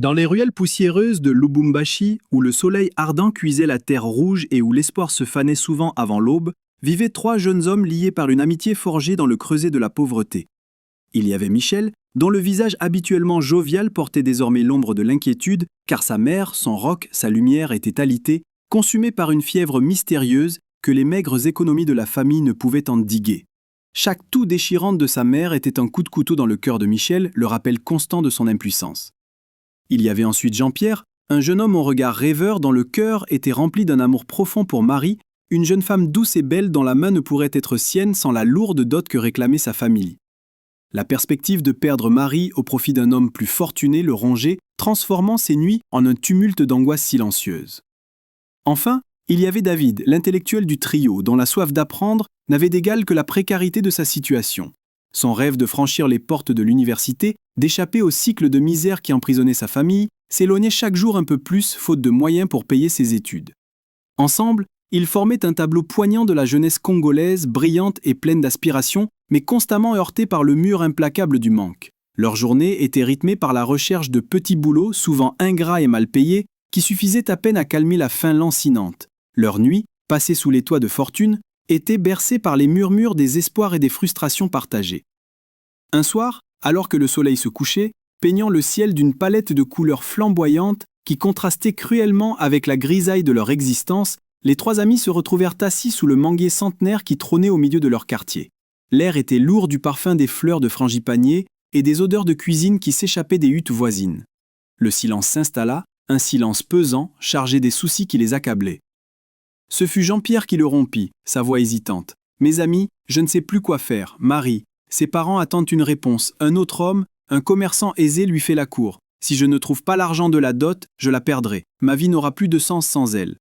Dans les ruelles poussiéreuses de Lubumbashi, où le soleil ardent cuisait la terre rouge et où l'espoir se fanait souvent avant l'aube, vivaient trois jeunes hommes liés par une amitié forgée dans le creuset de la pauvreté. Il y avait Michel, dont le visage habituellement jovial portait désormais l'ombre de l'inquiétude, car sa mère, son roc, sa lumière étaient alités, consumés par une fièvre mystérieuse que les maigres économies de la famille ne pouvaient endiguer. Chaque toux déchirante de sa mère était un coup de couteau dans le cœur de Michel, le rappel constant de son impuissance. Il y avait ensuite Jean-Pierre, un jeune homme au regard rêveur dont le cœur était rempli d'un amour profond pour Marie, une jeune femme douce et belle dont la main ne pourrait être sienne sans la lourde dot que réclamait sa famille. La perspective de perdre Marie au profit d'un homme plus fortuné le rongeait, transformant ses nuits en un tumulte d'angoisse silencieuse. Enfin, il y avait David, l'intellectuel du trio, dont la soif d'apprendre n'avait d'égal que la précarité de sa situation. Son rêve de franchir les portes de l'université, d'échapper au cycle de misère qui emprisonnait sa famille, s'éloignait chaque jour un peu plus, faute de moyens pour payer ses études. Ensemble, ils formaient un tableau poignant de la jeunesse congolaise, brillante et pleine d'aspiration, mais constamment heurtée par le mur implacable du manque. Leur journée était rythmée par la recherche de petits boulots, souvent ingrats et mal payés, qui suffisaient à peine à calmer la faim lancinante. Leur nuit, passée sous les toits de fortune, était bercée par les murmures des espoirs et des frustrations partagées. Un soir, alors que le soleil se couchait, peignant le ciel d'une palette de couleurs flamboyantes qui contrastait cruellement avec la grisaille de leur existence, les trois amis se retrouvèrent assis sous le manguier centenaire qui trônait au milieu de leur quartier. L'air était lourd du parfum des fleurs de frangipanier et des odeurs de cuisine qui s'échappaient des huttes voisines. Le silence s'installa, un silence pesant, chargé des soucis qui les accablaient. Ce fut Jean-Pierre qui le rompit, sa voix hésitante. « Mes amis, je ne sais plus quoi faire. Marie, ses parents attendent une réponse. Un autre homme, un commerçant aisé lui fait la cour. Si je ne trouve pas l'argent de la dot, je la perdrai. Ma vie n'aura plus de sens sans elle. »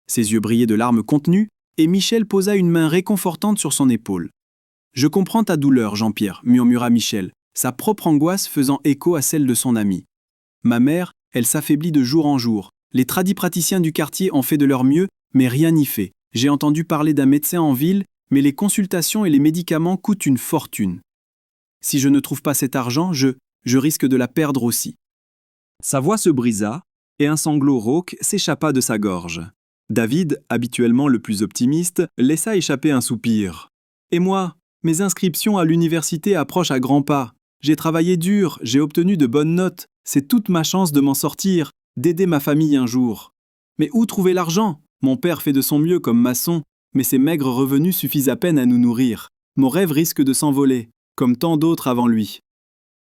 Ses yeux brillaient de larmes contenues, et Michel posa une main réconfortante sur son épaule. « Je comprends ta douleur, Jean-Pierre, » murmura Michel, sa propre angoisse faisant écho à celle de son ami. « Ma mère, elle s'affaiblit de jour en jour. Les tradipraticiens du quartier ont fait de leur mieux, mais rien n'y fait. J'ai entendu parler d'un médecin en ville, mais les consultations et les médicaments coûtent une fortune. Si je ne trouve pas cet argent, je risque de la perdre aussi. » Sa voix se brisa, et un sanglot rauque s'échappa de sa gorge. David, habituellement le plus optimiste, laissa échapper un soupir. « Et moi, mes inscriptions à l'université approchent à grands pas. J'ai travaillé dur, j'ai obtenu de bonnes notes. C'est toute ma chance de m'en sortir, d'aider ma famille un jour. Mais où trouver l'argent ? Mon père fait de son mieux comme maçon, mais ses maigres revenus suffisent à peine à nous nourrir. Mon rêve risque de s'envoler, comme tant d'autres avant lui. »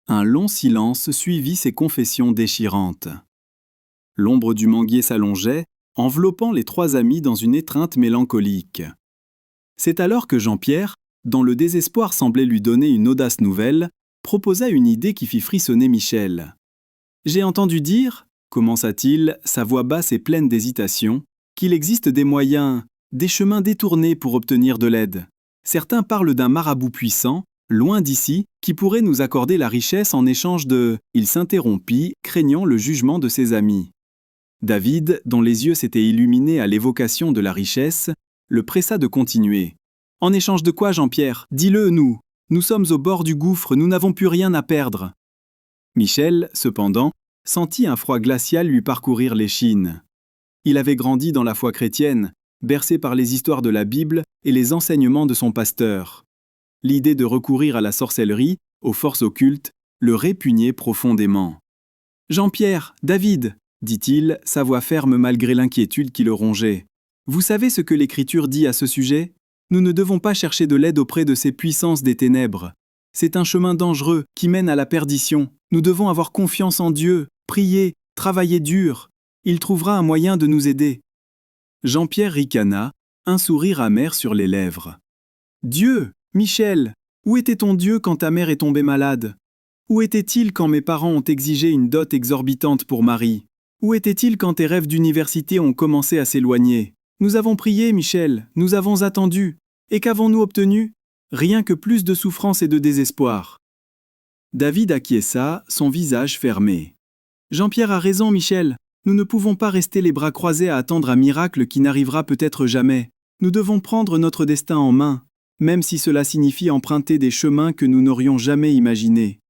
Un long silence suivit ces confessions déchirantes. L'ombre du manguier s'allongeait, enveloppant les trois amis dans une étreinte mélancolique. C'est alors que Jean-Pierre, dont le désespoir semblait lui donner une audace nouvelle, proposa une idée qui fit frissonner Michel. « J'ai entendu dire, » commença-t-il, sa voix basse et pleine d'hésitation, « qu'il existe des moyens, des chemins détournés pour obtenir de l'aide. Certains parlent d'un marabout puissant, loin d'ici, qui pourrait nous accorder la richesse en échange de... » Il s'interrompit, craignant le jugement de ses amis. David, dont les yeux s'étaient illuminés à l'évocation de la richesse, le pressa de continuer. « En échange de quoi, Jean-Pierre ? Dis-le, nous. Nous sommes au bord du gouffre, nous n'avons plus rien à perdre. » Michel, cependant, sentit un froid glacial lui parcourir l'échine. Il avait grandi dans la foi chrétienne, bercé par les histoires de la Bible et les enseignements de son pasteur. L'idée de recourir à la sorcellerie, aux forces occultes, le répugnait profondément. « Jean-Pierre, David !» dit-il, sa voix ferme malgré l'inquiétude qui le rongeait. « Vous savez ce que l'Écriture dit à ce sujet ? Nous ne devons pas chercher de l'aide auprès de ces puissances des ténèbres. C'est un chemin dangereux qui mène à la perdition. Nous devons avoir confiance en Dieu, prier, travailler dur. Il trouvera un moyen de nous aider. » Jean-Pierre ricana, un sourire amer sur les lèvres. « Dieu, Michel, où était ton Dieu quand ta mère est tombée malade ? Où était-il quand mes parents ont exigé une dot exorbitante pour Marie ? Où était-il quand tes rêves d'université ont commencé à s'éloigner ? Nous avons prié, Michel, nous avons attendu. Et qu'avons-nous obtenu ? Rien que plus de souffrance et de désespoir. » David acquiesça, son visage fermé. « Jean-Pierre a raison, Michel. Nous ne pouvons pas rester les bras croisés à attendre un miracle qui n'arrivera peut-être jamais. Nous devons prendre notre destin en main, même si cela signifie emprunter des chemins que nous n'aurions jamais imaginés. »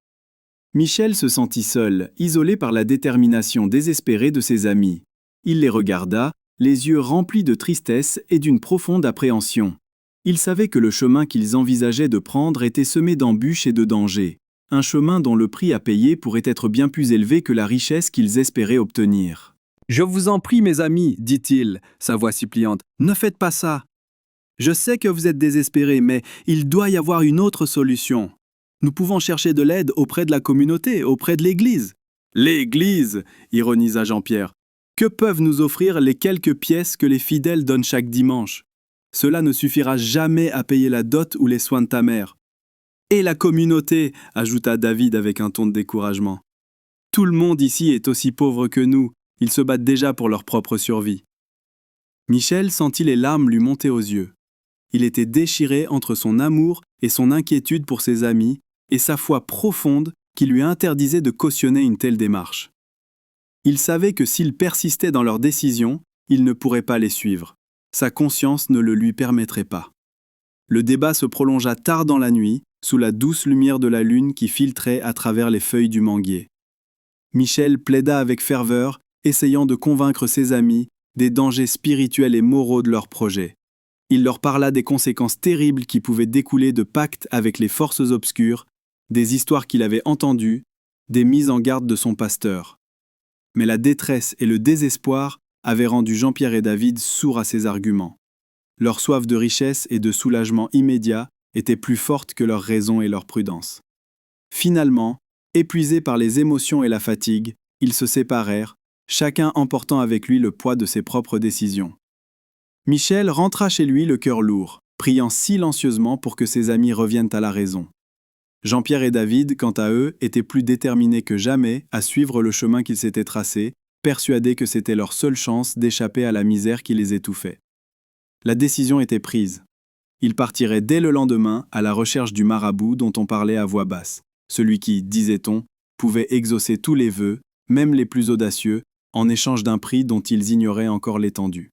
Michel se sentit seul, isolé par la détermination désespérée de ses amis. Il les regarda, les yeux remplis de tristesse et d'une profonde appréhension. Il savait que le chemin qu'ils envisageaient de prendre était semé d'embûches et de dangers, un chemin dont le prix à payer pourrait être bien plus élevé que la richesse qu'ils espéraient obtenir. « Je vous en prie, mes amis, dit-il, sa voix suppliante, ne faites pas ça. Je sais que vous êtes désespérés, mais il doit y avoir une autre solution. Nous pouvons chercher de l'aide auprès de la communauté, auprès de l'Église. » « L'Église !» ironisa Jean-Pierre. « Que peuvent nous offrir les quelques pièces que les fidèles donnent chaque dimanche? Cela ne suffira jamais à payer la dot ou les soins de ta mère. »« Et la communauté !» ajouta David avec un ton de découragement. « Tout le monde ici est aussi pauvre que nous. Ils se battent déjà pour leur propre survie. » Michel sentit les larmes lui monter aux yeux. Il était déchiré entre son amour et son inquiétude pour ses amis et sa foi profonde qui lui interdisait de cautionner une telle démarche. Il savait que s'il persistait dans leur décision, il ne pourrait pas les suivre. Sa conscience ne le lui permettrait pas. Le débat se prolongea tard dans la nuit, sous la douce lumière de la lune qui filtrait à travers les feuilles du manguier. Michel plaida avec ferveur, essayant de convaincre ses amis des dangers spirituels et moraux de leur projet. Il leur parla des conséquences terribles qui pouvaient découler de pactes avec les forces obscures, des histoires qu'il avait entendues, des mises en garde de son pasteur. Mais la détresse et le désespoir avaient rendu Jean-Pierre et David sourds à ses arguments. Leur soif de richesse et de soulagement immédiat était plus forte que leur raison et leur prudence. Finalement, épuisés par les émotions et la fatigue, ils se séparèrent, chacun emportant avec lui le poids de ses propres décisions. Michel rentra chez lui le cœur lourd, priant silencieusement pour que ses amis reviennent à la raison. Jean-Pierre et David, quant à eux, étaient plus déterminés que jamais à suivre le chemin qu'ils s'étaient tracé, persuadés que c'était leur seule chance d'échapper à la misère qui les étouffait. La décision était prise. Ils partiraient dès le lendemain à la recherche du marabout dont on parlait à voix basse, celui qui, disait-on, pouvait exaucer tous les vœux, même les plus audacieux, en échange d'un prix dont ils ignoraient encore l'étendue.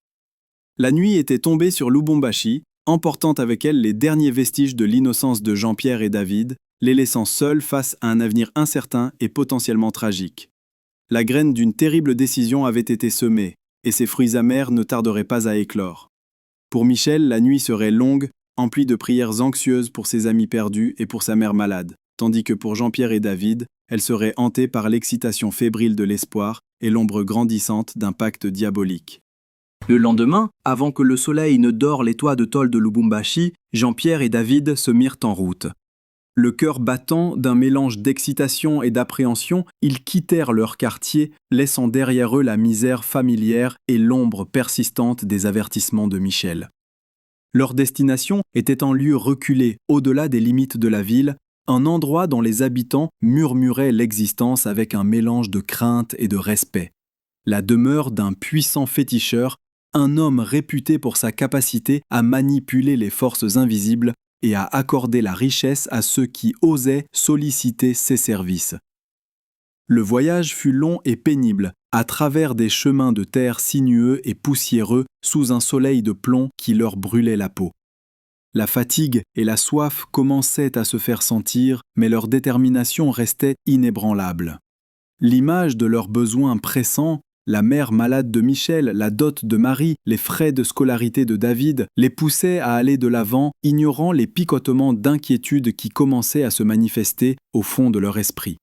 La nuit était tombée sur Lubumbashi, emportant avec elle les derniers vestiges de l'innocence de Jean-Pierre et David, les laissant seuls face à un avenir incertain et potentiellement tragique. La graine d'une terrible décision avait été semée, et ses fruits amers ne tarderaient pas à éclore. Pour Michel, la nuit serait longue, emplie de prières anxieuses pour ses amis perdus et pour sa mère malade, tandis que pour Jean-Pierre et David, elle serait hantée par l'excitation fébrile de l'espoir et l'ombre grandissante d'un pacte diabolique. Le lendemain, avant que le soleil ne dore les toits de tôle de Lubumbashi, Jean-Pierre et David se mirent en route. Le cœur battant d'un mélange d'excitation et d'appréhension, ils quittèrent leur quartier, laissant derrière eux la misère familière et l'ombre persistante des avertissements de Michel. Leur destination était en lieu reculé, au-delà des limites de la ville, un endroit dont les habitants murmuraient l'existence avec un mélange de crainte et de respect. La demeure d'un puissant féticheur, un homme réputé pour sa capacité à manipuler les forces invisibles et à accorder la richesse à ceux qui osaient solliciter ses services. Le voyage fut long et pénible, à travers des chemins de terre sinueux et poussiéreux sous un soleil de plomb qui leur brûlait la peau. La fatigue et la soif commençaient à se faire sentir, mais leur détermination restait inébranlable. L'image de leurs besoins pressants, la mère malade de Michel, la dot de Marie, les frais de scolarité de David, les poussait à aller de l'avant, ignorant les picotements d'inquiétude qui commençaient à se manifester au fond de leur esprit.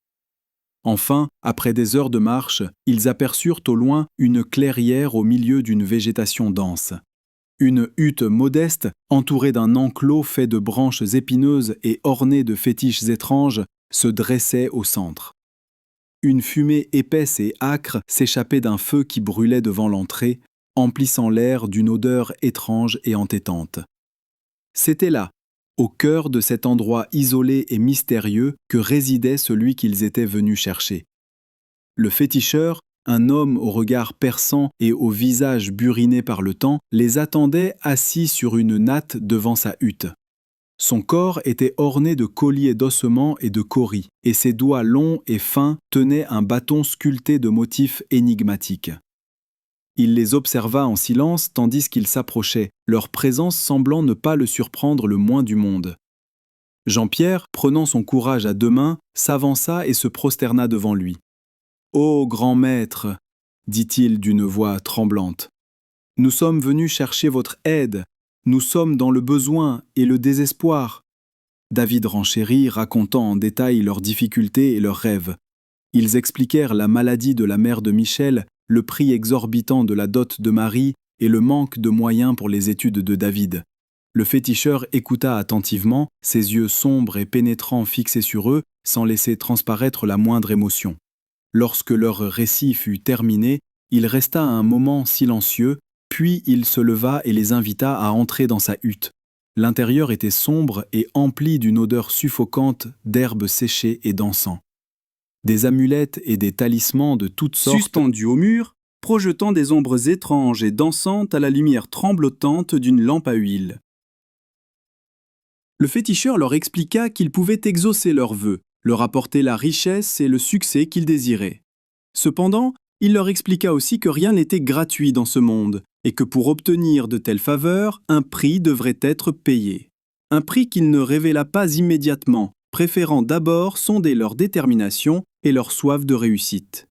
Enfin, après des heures de marche, ils aperçurent au loin une clairière au milieu d'une végétation dense. Une hutte modeste, entourée d'un enclos fait de branches épineuses et ornée de fétiches étranges, se dressait au centre. Une fumée épaisse et âcre s'échappait d'un feu qui brûlait devant l'entrée, emplissant l'air d'une odeur étrange et entêtante. C'était là, au cœur de cet endroit isolé et mystérieux, que résidait celui qu'ils étaient venus chercher. Le féticheur, un homme au regard perçant et au visage buriné par le temps, les attendait assis sur une natte devant sa hutte. Son corps était orné de colliers d'ossements et de cauris, et ses doigts longs et fins tenaient un bâton sculpté de motifs énigmatiques. Il les observa en silence tandis qu'ils s'approchaient, leur présence semblant ne pas le surprendre le moins du monde. Jean-Pierre, prenant son courage à deux mains, s'avança et se prosterna devant lui. « Ô grand maître, dit-il d'une voix tremblante, nous sommes venus chercher votre aide, nous sommes dans le besoin et le désespoir. » David renchérit, racontant en détail leurs difficultés et leurs rêves. Ils expliquèrent la maladie de la mère de Michel, le prix exorbitant de la dot de Marie et le manque de moyens pour les études de David. Le féticheur écouta attentivement, ses yeux sombres et pénétrants fixés sur eux, sans laisser transparaître la moindre émotion. Lorsque leur récit fut terminé, il resta un moment silencieux, puis il se leva et les invita à entrer dans sa hutte. L'intérieur était sombre et empli d'une odeur suffocante d'herbes séchées et d'encens. Des amulettes et des talismans de toutes sortes suspendus au mur, projetant des ombres étranges et dansantes à la lumière tremblotante d'une lampe à huile. Le féticheur leur expliqua qu'ils pouvaient exaucer leurs vœux, leur apporter la richesse et le succès qu'ils désiraient. Cependant, il leur expliqua aussi que rien n'était gratuit dans ce monde et que pour obtenir de telles faveurs, un prix devrait être payé. Un prix qu'il ne révéla pas immédiatement, préférant d'abord sonder leur détermination et leur soif de réussite.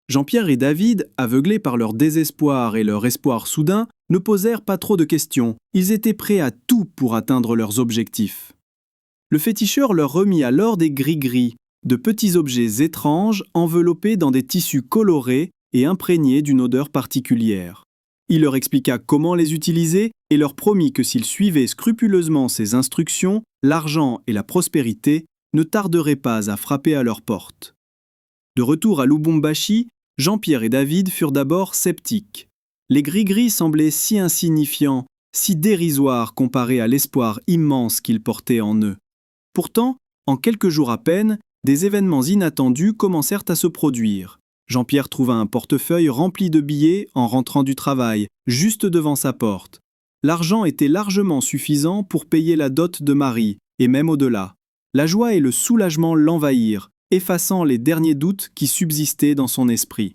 Jean-Pierre et David, aveuglés par leur désespoir et leur espoir soudain, ne posèrent pas trop de questions. Ils étaient prêts à tout pour atteindre leurs objectifs. Le féticheur leur remit alors des gris-gris, de petits objets étranges enveloppés dans des tissus colorés et imprégnés d'une odeur particulière. Il leur expliqua comment les utiliser et leur promit que s'ils suivaient scrupuleusement ses instructions, l'argent et la prospérité ne tarderaient pas à frapper à leur porte. De retour à Lubumbashi, Jean-Pierre et David furent d'abord sceptiques. Les gris-gris semblaient si insignifiants, si dérisoires comparés à l'espoir immense qu'ils portaient en eux. Pourtant, en quelques jours à peine, des événements inattendus commencèrent à se produire. Jean-Pierre trouva un portefeuille rempli de billets en rentrant du travail, juste devant sa porte. L'argent était largement suffisant pour payer la dot de Marie, et même au-delà. La joie et le soulagement l'envahirent, effaçant les derniers doutes qui subsistaient dans son esprit.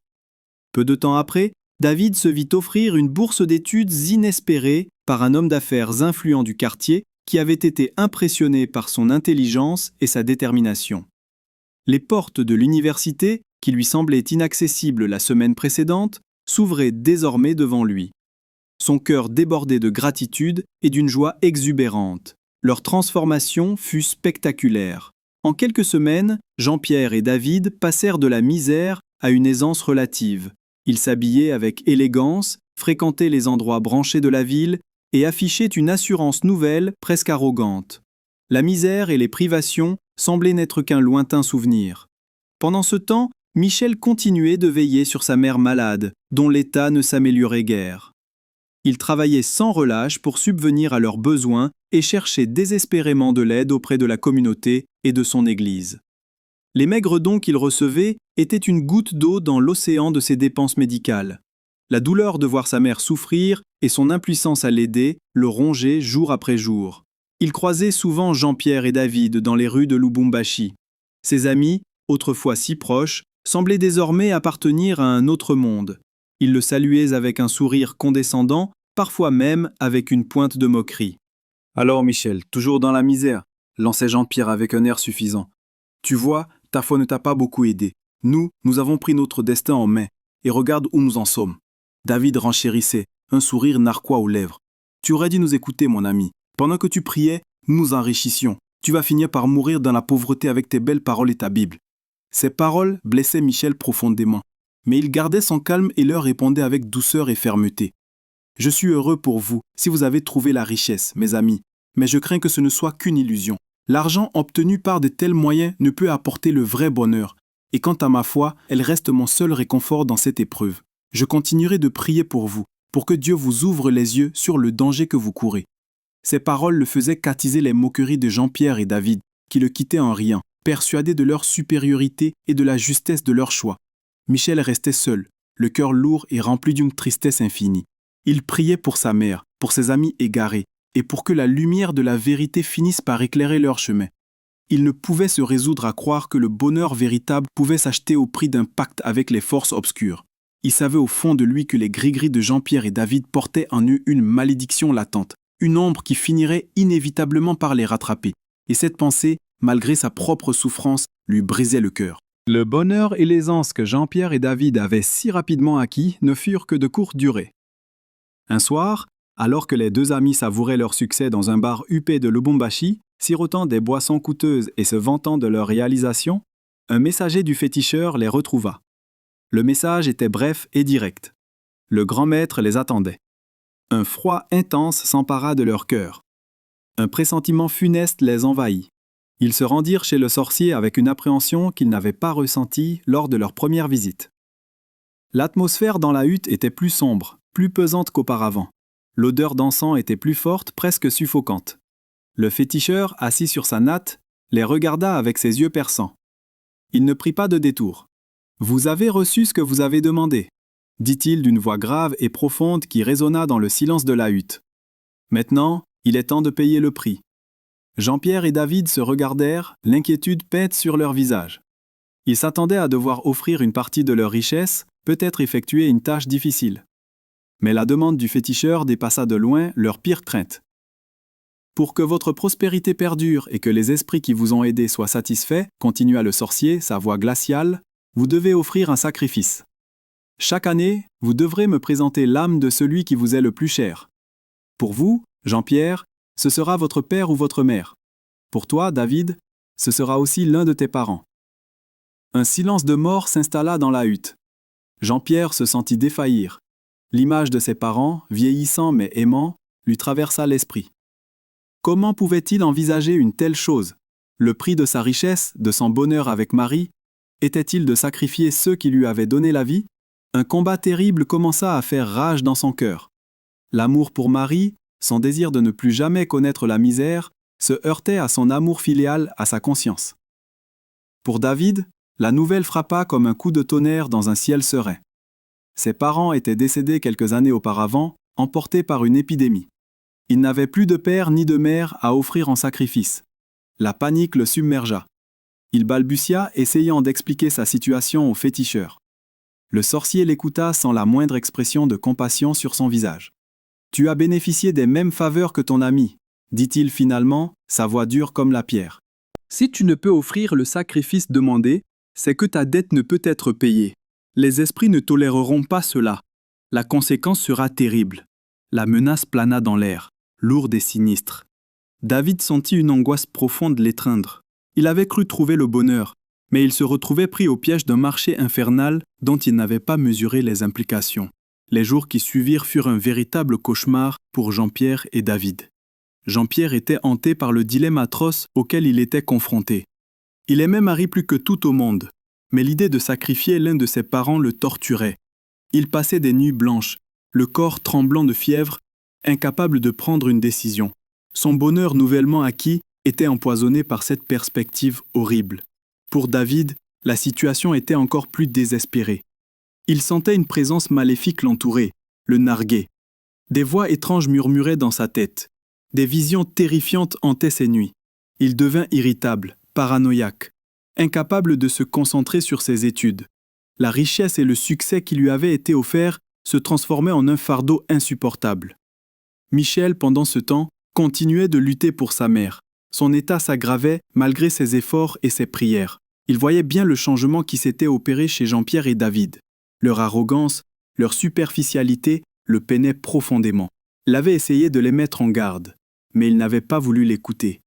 Peu de temps après, David se vit offrir une bourse d'études inespérée par un homme d'affaires influent du quartier qui avait été impressionné par son intelligence et sa détermination. Les portes de l'université, qui lui semblaient inaccessibles la semaine précédente, s'ouvraient désormais devant lui. Son cœur débordait de gratitude et d'une joie exubérante. Leur transformation fut spectaculaire. En quelques semaines, Jean-Pierre et David passèrent de la misère à une aisance relative. Ils s'habillaient avec élégance, fréquentaient les endroits branchés de la ville et affichaient une assurance nouvelle presque arrogante. La misère et les privations semblaient n'être qu'un lointain souvenir. Pendant ce temps, Michel continuait de veiller sur sa mère malade, dont l'état ne s'améliorait guère. Il travaillait sans relâche pour subvenir à leurs besoins et cherchait désespérément de l'aide auprès de la communauté et de son Église. Les maigres dons qu'il recevait étaient une goutte d'eau dans l'océan de ses dépenses médicales. La douleur de voir sa mère souffrir et son impuissance à l'aider le rongeaient jour après jour. Il croisait souvent Jean-Pierre et David dans les rues de Lubumbashi. Ses amis, autrefois si proches, semblaient désormais appartenir à un autre monde. Il le saluait avec un sourire condescendant, parfois même avec une pointe de moquerie. « Alors Michel, toujours dans la misère ?» lançait Jean-Pierre avec un air suffisant. « Tu vois, ta foi ne t'a pas beaucoup aidé. Nous avons pris notre destin en main, et regarde où nous en sommes. » David renchérissait, un sourire narquois aux lèvres. « Tu aurais dû nous écouter, mon ami. Pendant que tu priais, nous nous enrichissions. Tu vas finir par mourir dans la pauvreté avec tes belles paroles et ta Bible. » Ces paroles blessaient Michel profondément, mais il gardait son calme et leur répondait avec douceur et fermeté. « Je suis heureux pour vous, si vous avez trouvé la richesse, mes amis, mais je crains que ce ne soit qu'une illusion. L'argent obtenu par de tels moyens ne peut apporter le vrai bonheur, et quant à ma foi, elle reste mon seul réconfort dans cette épreuve. Je continuerai de prier pour vous, pour que Dieu vous ouvre les yeux sur le danger que vous courez. » Ces paroles le faisaient attiser les moqueries de Jean-Pierre et David, qui le quittaient en riant, persuadés de leur supériorité et de la justesse de leur choix. Michel restait seul, le cœur lourd et rempli d'une tristesse infinie. Il priait pour sa mère, pour ses amis égarés, et pour que la lumière de la vérité finisse par éclairer leur chemin. Il ne pouvait se résoudre à croire que le bonheur véritable pouvait s'acheter au prix d'un pacte avec les forces obscures. Il savait au fond de lui que les gris-gris de Jean-Pierre et David portaient en eux une malédiction latente, une ombre qui finirait inévitablement par les rattraper. et cette pensée, malgré sa propre souffrance, lui brisait le cœur. Le bonheur et l'aisance que Jean-Pierre et David avaient si rapidement acquis ne furent que de courte durée. Un soir, alors que les deux amis savouraient leur succès dans un bar huppé de Lubumbashi, sirotant des boissons coûteuses et se vantant de leur réalisation, un messager du féticheur les retrouva. Le message était bref et direct. Le grand maître les attendait. Un froid intense s'empara de leur cœur. Un pressentiment funeste les envahit. Ils se rendirent chez le sorcier avec une appréhension qu'ils n'avaient pas ressentie lors de leur première visite. L'atmosphère dans la hutte était plus sombre, plus pesante qu'auparavant. L'odeur d'encens était plus forte, presque suffocante. Le féticheur, assis sur sa natte, les regarda avec ses yeux perçants. Il ne prit pas de détour. « Vous avez reçu ce que vous avez demandé », dit-il d'une voix grave et profonde qui résonna dans le silence de la hutte. « Maintenant, il est temps de payer le prix. » Jean-Pierre et David se regardèrent, l'inquiétude peinte sur leur visage. Ils s'attendaient à devoir offrir une partie de leur richesse, peut-être effectuer une tâche difficile. Mais la demande du féticheur dépassa de loin leur pire crainte. Pour que votre prospérité perdure et que les esprits qui vous ont aidés soient satisfaits, continua le sorcier, sa voix glaciale, vous devez offrir un sacrifice. Chaque année, vous devrez me présenter l'âme de celui qui vous est le plus cher. Pour vous, Jean-Pierre, ce sera votre père ou votre mère. Pour toi, David, ce sera aussi l'un de tes parents. Un silence de mort s'installa dans la hutte. Jean-Pierre se sentit défaillir. L'image de ses parents, vieillissants mais aimants, lui traversa l'esprit. Comment pouvait-il envisager une telle chose? Le prix de sa richesse, de son bonheur avec Marie, était-il de sacrifier ceux qui lui avaient donné la vie? Un combat terrible commença à faire rage dans son cœur. L'amour pour Marie, son désir de ne plus jamais connaître la misère, se heurtait à son amour filial, à sa conscience. Pour David, la nouvelle frappa comme un coup de tonnerre dans un ciel serein. Ses parents étaient décédés quelques années auparavant, emportés par une épidémie. Il n'avait plus de père ni de mère à offrir en sacrifice. La panique le submergea. Il balbutia, essayant d'expliquer sa situation au féticheur. Le sorcier l'écouta sans la moindre expression de compassion sur son visage. « Tu as bénéficié des mêmes faveurs que ton ami, » dit-il finalement, sa voix dure comme la pierre. « Si tu ne peux offrir le sacrifice demandé, c'est que ta dette ne peut être payée. Les esprits ne toléreront pas cela. La conséquence sera terrible. » La menace plana dans l'air, lourde et sinistre. David sentit une angoisse profonde l'étreindre. Il avait cru trouver le bonheur, mais il se retrouvait pris au piège d'un marché infernal dont il n'avait pas mesuré les implications. Les jours qui suivirent furent un véritable cauchemar pour Jean-Pierre et David. Jean-Pierre était hanté par le dilemme atroce auquel il était confronté. Il aimait Marie plus que tout au monde, mais l'idée de sacrifier l'un de ses parents le torturait. Il passait des nuits blanches, le corps tremblant de fièvre, incapable de prendre une décision. Son bonheur nouvellement acquis était empoisonné par cette perspective horrible. Pour David, la situation était encore plus désespérée. Il sentait une présence maléfique l'entourer, le narguer. Des voix étranges murmuraient dans sa tête. Des visions terrifiantes hantaient ses nuits. Il devint irritable, paranoïaque, incapable de se concentrer sur ses études. La richesse et le succès qui lui avaient été offerts se transformaient en un fardeau insupportable. Michel, pendant ce temps, continuait de lutter pour sa mère. Son état s'aggravait malgré ses efforts et ses prières. Il voyait bien le changement qui s'était opéré chez Jean-Pierre et David. Leur arrogance, leur superficialité le peinaient profondément. Il avait essayé de les mettre en garde, mais il n'avait pas voulu l'écouter.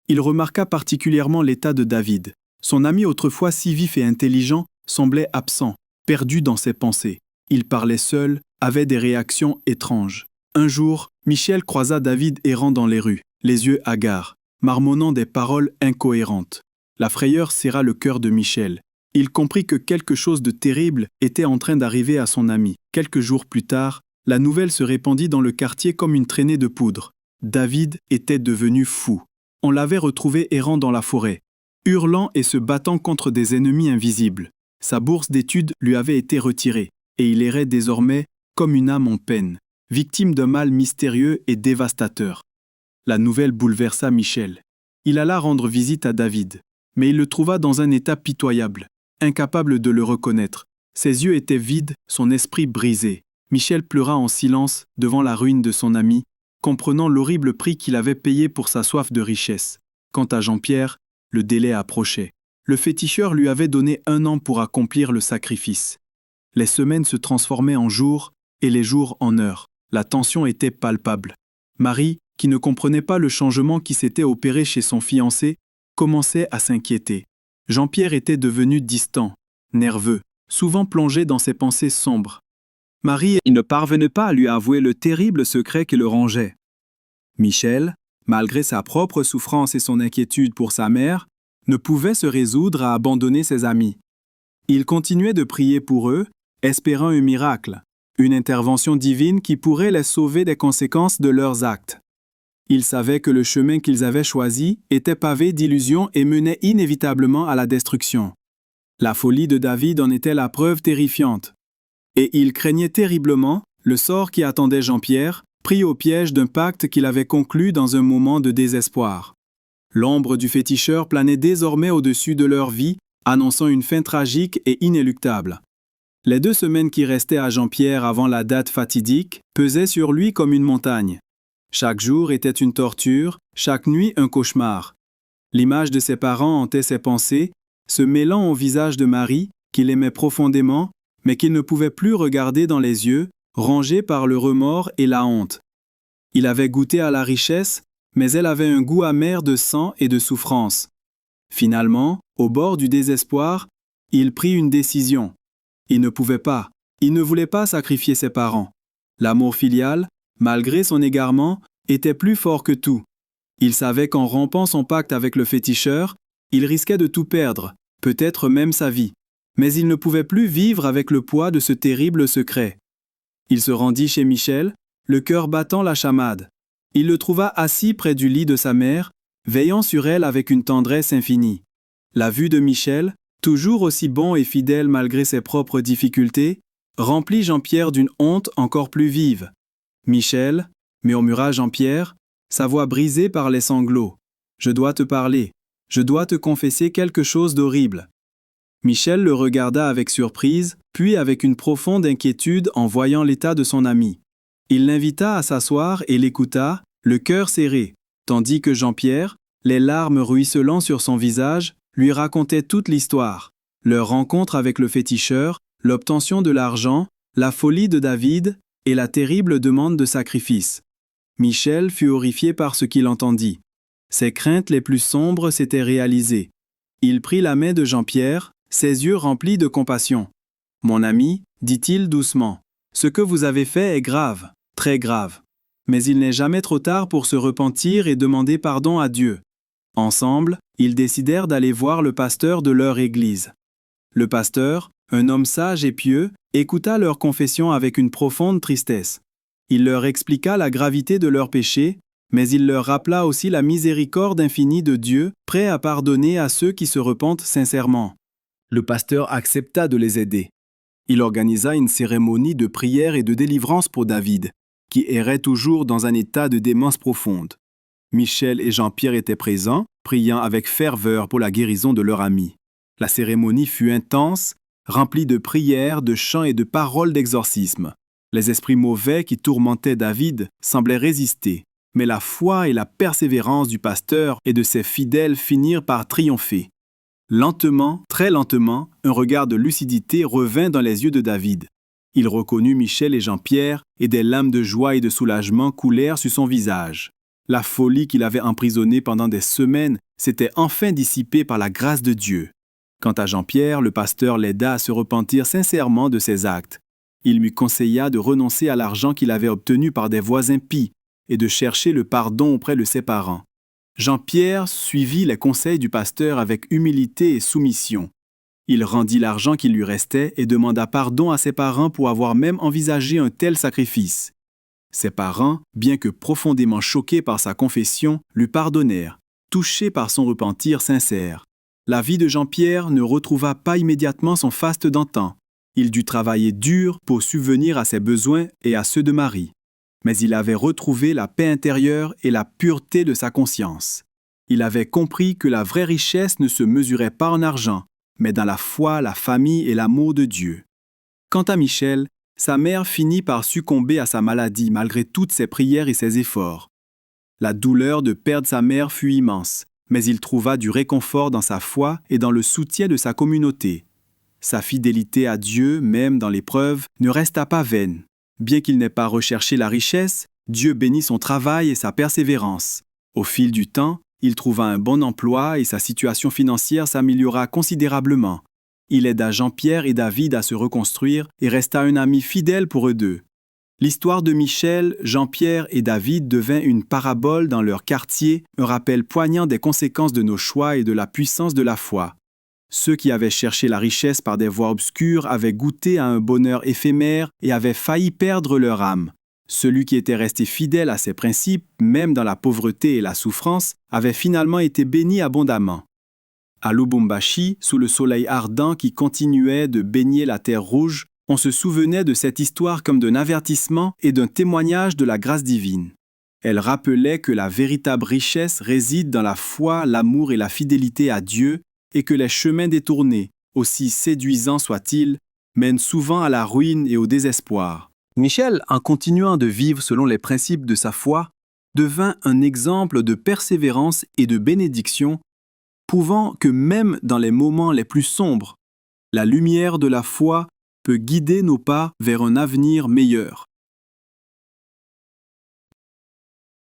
Il remarqua particulièrement l'état de David. Son ami autrefois si vif et intelligent semblait absent, perdu dans ses pensées. Il parlait seul, avait des réactions étranges. Un jour, Michel croisa David errant dans les rues, les yeux hagards, marmonnant des paroles incohérentes. La frayeur serra le cœur de Michel. Il comprit que quelque chose de terrible était en train d'arriver à son ami. Quelques jours plus tard, la nouvelle se répandit dans le quartier comme une traînée de poudre. David était devenu fou. On l'avait retrouvé errant dans la forêt, hurlant et se battant contre des ennemis invisibles. Sa bourse d'études lui avait été retirée, et il errait désormais comme une âme en peine, victime d'un mal mystérieux et dévastateur. La nouvelle bouleversa Michel. Il alla rendre visite à David, mais il le trouva dans un état pitoyable, incapable de le reconnaître. Ses yeux étaient vides, son esprit brisé. Michel pleura en silence devant la ruine de son ami, comprenant l'horrible prix qu'il avait payé pour sa soif de richesse. Quant à Jean-Pierre, le délai approchait. Le féticheur lui avait donné 1 an pour accomplir le sacrifice. Les semaines se transformaient en jours et les jours en heures. La tension était palpable. Marie, qui ne comprenait pas le changement qui s'était opéré chez son fiancé, commençait à s'inquiéter. Jean-Pierre était devenu distant, nerveux, souvent plongé dans ses pensées sombres. Marie ne parvenait pas à lui avouer le terrible secret qui le rongeait. Michel, malgré sa propre souffrance et son inquiétude pour sa mère, ne pouvait se résoudre à abandonner ses amis. Il continuait de prier pour eux, espérant un miracle, une intervention divine qui pourrait les sauver des conséquences de leurs actes. Il savait que le chemin qu'ils avaient choisi était pavé d'illusions et menait inévitablement à la destruction. La folie de David en était la preuve terrifiante. Et il craignait terriblement le sort qui attendait Jean-Pierre, pris au piège d'un pacte qu'il avait conclu dans un moment de désespoir. L'ombre du féticheur planait désormais au-dessus de leur vie, annonçant une fin tragique et inéluctable. Les 2 semaines qui restaient à Jean-Pierre avant la date fatidique pesaient sur lui comme une montagne. Chaque jour était une torture, chaque nuit un cauchemar. L'image de ses parents hantait ses pensées, se mêlant au visage de Marie, qu'il aimait profondément, mais qu'il ne pouvait plus regarder dans les yeux, rongé par le remords et la honte. Il avait goûté à la richesse, mais elle avait un goût amer de sang et de souffrance. Finalement, au bord du désespoir, il prit une décision. Il ne pouvait pas, il ne voulait pas sacrifier ses parents. L'amour filial, malgré son égarement, était plus fort que tout. Il savait qu'en rompant son pacte avec le féticheur, il risquait de tout perdre, peut-être même sa vie. Mais il ne pouvait plus vivre avec le poids de ce terrible secret. Il se rendit chez Michel, le cœur battant la chamade. Il le trouva assis près du lit de sa mère, veillant sur elle avec une tendresse infinie. La vue de Michel, toujours aussi bon et fidèle malgré ses propres difficultés, remplit Jean-Pierre d'une honte encore plus vive. « Michel, » murmura Jean-Pierre, sa voix brisée par les sanglots, « je dois te parler, je dois te confesser quelque chose d'horrible. » Michel le regarda avec surprise, puis avec une profonde inquiétude en voyant l'état de son ami. Il l'invita à s'asseoir et l'écouta, le cœur serré, tandis que Jean-Pierre, les larmes ruisselant sur son visage, lui racontait toute l'histoire, leur rencontre avec le féticheur, l'obtention de l'argent, la folie de David et la terrible demande de sacrifice. Michel fut horrifié par ce qu'il entendit. Ses craintes les plus sombres s'étaient réalisées. Il prit la main de Jean-Pierre, ses yeux remplis de compassion. « Mon ami, dit-il doucement, ce que vous avez fait est grave, très grave. Mais il n'est jamais trop tard pour se repentir et demander pardon à Dieu. » Ensemble, ils décidèrent d'aller voir le pasteur de leur église. Le pasteur, un homme sage et pieux, écouta leur confession avec une profonde tristesse. Il leur expliqua la gravité de leurs péchés, mais il leur rappela aussi la miséricorde infinie de Dieu, prêt à pardonner à ceux qui se repentent sincèrement. Le pasteur accepta de les aider. Il organisa une cérémonie de prière et de délivrance pour David, qui errait toujours dans un état de démence profonde. Michel et Jean-Pierre étaient présents, priant avec ferveur pour la guérison de leur ami. La cérémonie fut intense, remplie de prières, de chants et de paroles d'exorcisme. Les esprits mauvais qui tourmentaient David semblaient résister, mais la foi et la persévérance du pasteur et de ses fidèles finirent par triompher. Lentement, très lentement, un regard de lucidité revint dans les yeux de David. Il reconnut Michel et Jean-Pierre et des larmes de joie et de soulagement coulèrent sur son visage. La folie qu'il avait emprisonnée pendant des semaines s'était enfin dissipée par la grâce de Dieu. Quant à Jean-Pierre, le pasteur l'aida à se repentir sincèrement de ses actes. Il lui conseilla de renoncer à l'argent qu'il avait obtenu par des voies impies et de chercher le pardon auprès de ses parents. Jean-Pierre suivit les conseils du pasteur avec humilité et soumission. Il rendit l'argent qui lui restait et demanda pardon à ses parents pour avoir même envisagé un tel sacrifice. Ses parents, bien que profondément choqués par sa confession, lui pardonnèrent, touchés par son repentir sincère. La vie de Jean-Pierre ne retrouva pas immédiatement son faste d'antan. Il dut travailler dur pour subvenir à ses besoins et à ceux de Marie. Mais il avait retrouvé la paix intérieure et la pureté de sa conscience. Il avait compris que la vraie richesse ne se mesurait pas en argent, mais dans la foi, la famille et l'amour de Dieu. Quant à Michel, sa mère finit par succomber à sa maladie malgré toutes ses prières et ses efforts. La douleur de perdre sa mère fut immense, mais il trouva du réconfort dans sa foi et dans le soutien de sa communauté. Sa fidélité à Dieu, même dans l'épreuve, ne resta pas vaine. Bien qu'il n'ait pas recherché la richesse, Dieu bénit son travail et sa persévérance. Au fil du temps, il trouva un bon emploi et sa situation financière s'améliora considérablement. Il aida Jean-Pierre et David à se reconstruire et resta un ami fidèle pour eux deux. L'histoire de Michel, Jean-Pierre et David devint une parabole dans leur quartier, un rappel poignant des conséquences de nos choix et de la puissance de la foi. Ceux qui avaient cherché la richesse par des voies obscures avaient goûté à un bonheur éphémère et avaient failli perdre leur âme. Celui qui était resté fidèle à ses principes, même dans la pauvreté et la souffrance, avait finalement été béni abondamment. À Lubumbashi, sous le soleil ardent qui continuait de baigner la terre rouge, on se souvenait de cette histoire comme d'un avertissement et d'un témoignage de la grâce divine. Elle rappelait que la véritable richesse réside dans la foi, l'amour et la fidélité à Dieu, et que les chemins détournés, aussi séduisants soient-ils, mènent souvent à la ruine et au désespoir. Michel, en continuant de vivre selon les principes de sa foi, devint un exemple de persévérance et de bénédiction, prouvant que même dans les moments les plus sombres, la lumière de la foi peut guider nos pas vers un avenir meilleur.